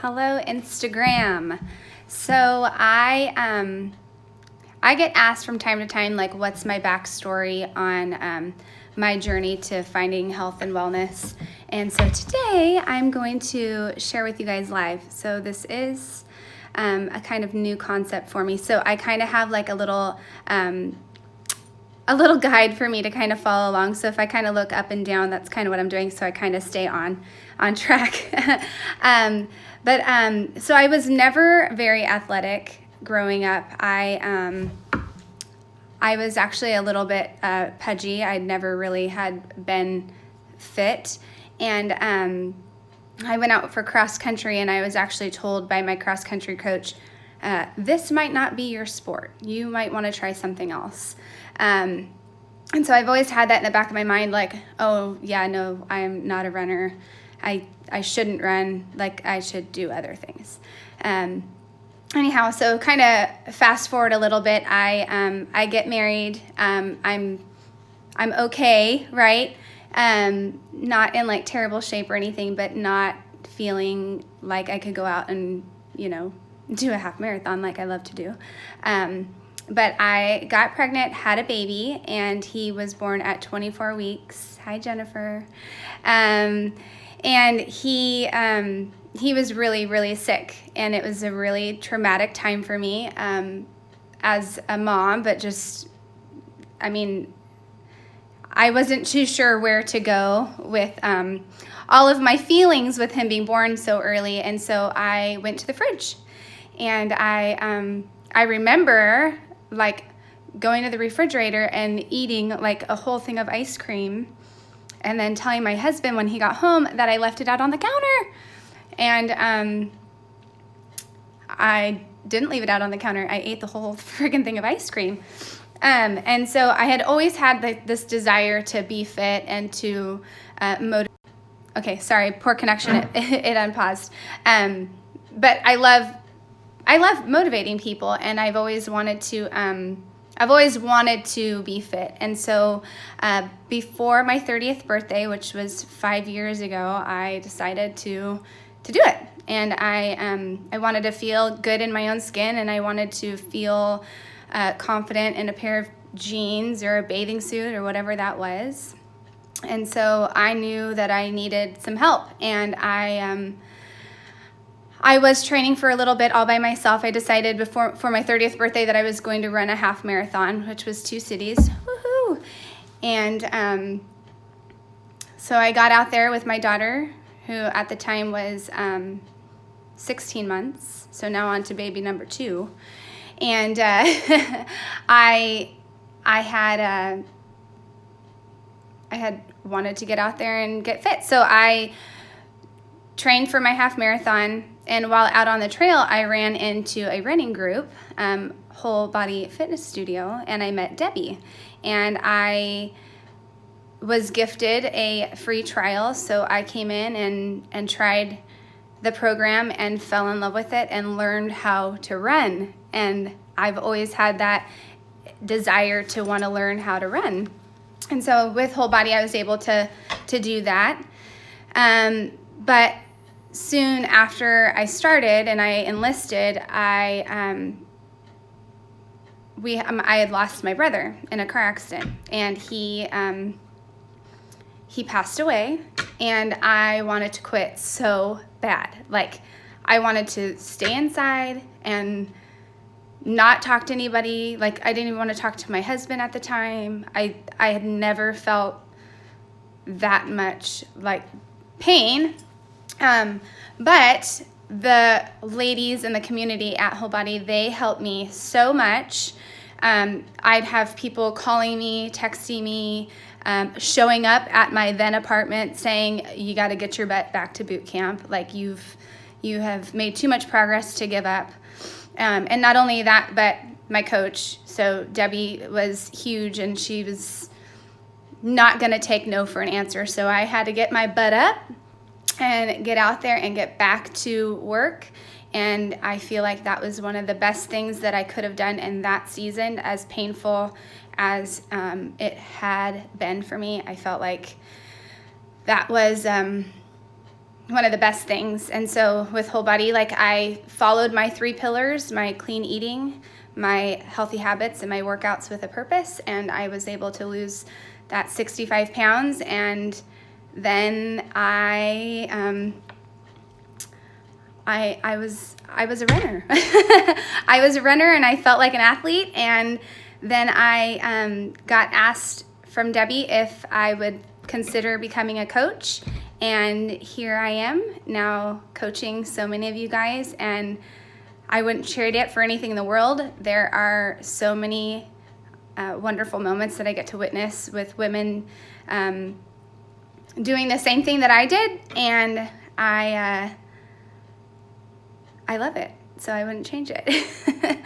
Hello, Instagram. So I get asked from time to time, like, what's my backstory on my journey to finding health and wellness. And so today I'm going to share with you guys live. So this is a kind of new concept for me. So I kind of have like a little guide for me to kind of follow along. So if I kind of look up and down, that's kind of what I'm doing. So I kind of stay on track. So I was never very athletic growing up. I was actually a little bit pudgy. I never really had been fit. And I went out for cross country, and I was actually told by my cross country coach, this might not be your sport. You might want to try something else. And so I've always had that in the back of my mind, like, oh yeah, no, I'm not a runner. I shouldn't run, like I should do other things. Anyhow, so kind of fast forward a little bit, I get married. I'm okay, right? Not in like terrible shape or anything, but not feeling like I could go out and, do a half marathon like I love to do. But I got pregnant, had a baby, and he was born at 24 weeks. Hi, Jennifer. And he was really, really sick, and it was a really traumatic time for me as a mom, but I wasn't too sure where to go with all of my feelings with him being born so early, and so I went to the fridge, and I remember like going to the refrigerator and eating like a whole thing of ice cream, and then telling my husband when he got home that I left it out on the counter. And I didn't leave it out on the counter. I ate the whole friggin' thing of ice cream. And so I had always had this desire to be fit and to motivate. Okay, sorry, poor connection. It unpaused. But I love motivating people, and I've always wanted to be fit. And so before my 30th birthday, which was 5 years ago, I decided to do it. And I wanted to feel good in my own skin, and I wanted to feel confident in a pair of jeans or a bathing suit or whatever that was. And so I knew that I needed some help, and I was training for a little bit all by myself. I decided for my 30th birthday that I was going to run a half marathon, which was 2 cities. Woohoo! And so I got out there with my daughter, who at the time was 16 months, so now on to baby number 2. And I had wanted to get out there and get fit, so I trained for my half marathon. And while out on the trail, I ran into a running group, Whole Body Fitness Studio, and I met Debbie. And I was gifted a free trial, so I came in and tried the program and fell in love with it and learned how to run. And I've always had that desire to want to learn how to run. And so with Whole Body, I was able to do that. But soon after I started and I enlisted, I had lost my brother in a car accident, and he passed away, and I wanted to quit so bad. Like, I wanted to stay inside and not talk to anybody. Like, I didn't even want to talk to my husband at the time. I had never felt that much like pain. But the ladies in the community at Whole Body, they helped me so much. I'd have people calling me, texting me, showing up at my then apartment saying, you got to get your butt back to boot camp. Like, you have made too much progress to give up. And not only that, but my coach, so Debbie, was huge, and she was not going to take no for an answer. So I had to get my butt up and get out there and get back to work. And I feel like that was one of the best things that I could have done in that season, as painful as it had been for me. I felt like that was one of the best things. And so with Whole Body, like I followed my 3 pillars, my clean eating, my healthy habits, and my workouts with a purpose. And I was able to lose that 65 pounds. And then I was a runner. I was a runner and I felt like an athlete. And then I got asked from Debbie if I would consider becoming a coach. And here I am now coaching so many of you guys, and I wouldn't trade it for anything in the world. There are so many wonderful moments that I get to witness with women doing the same thing that I did, and I love it, so I wouldn't change it.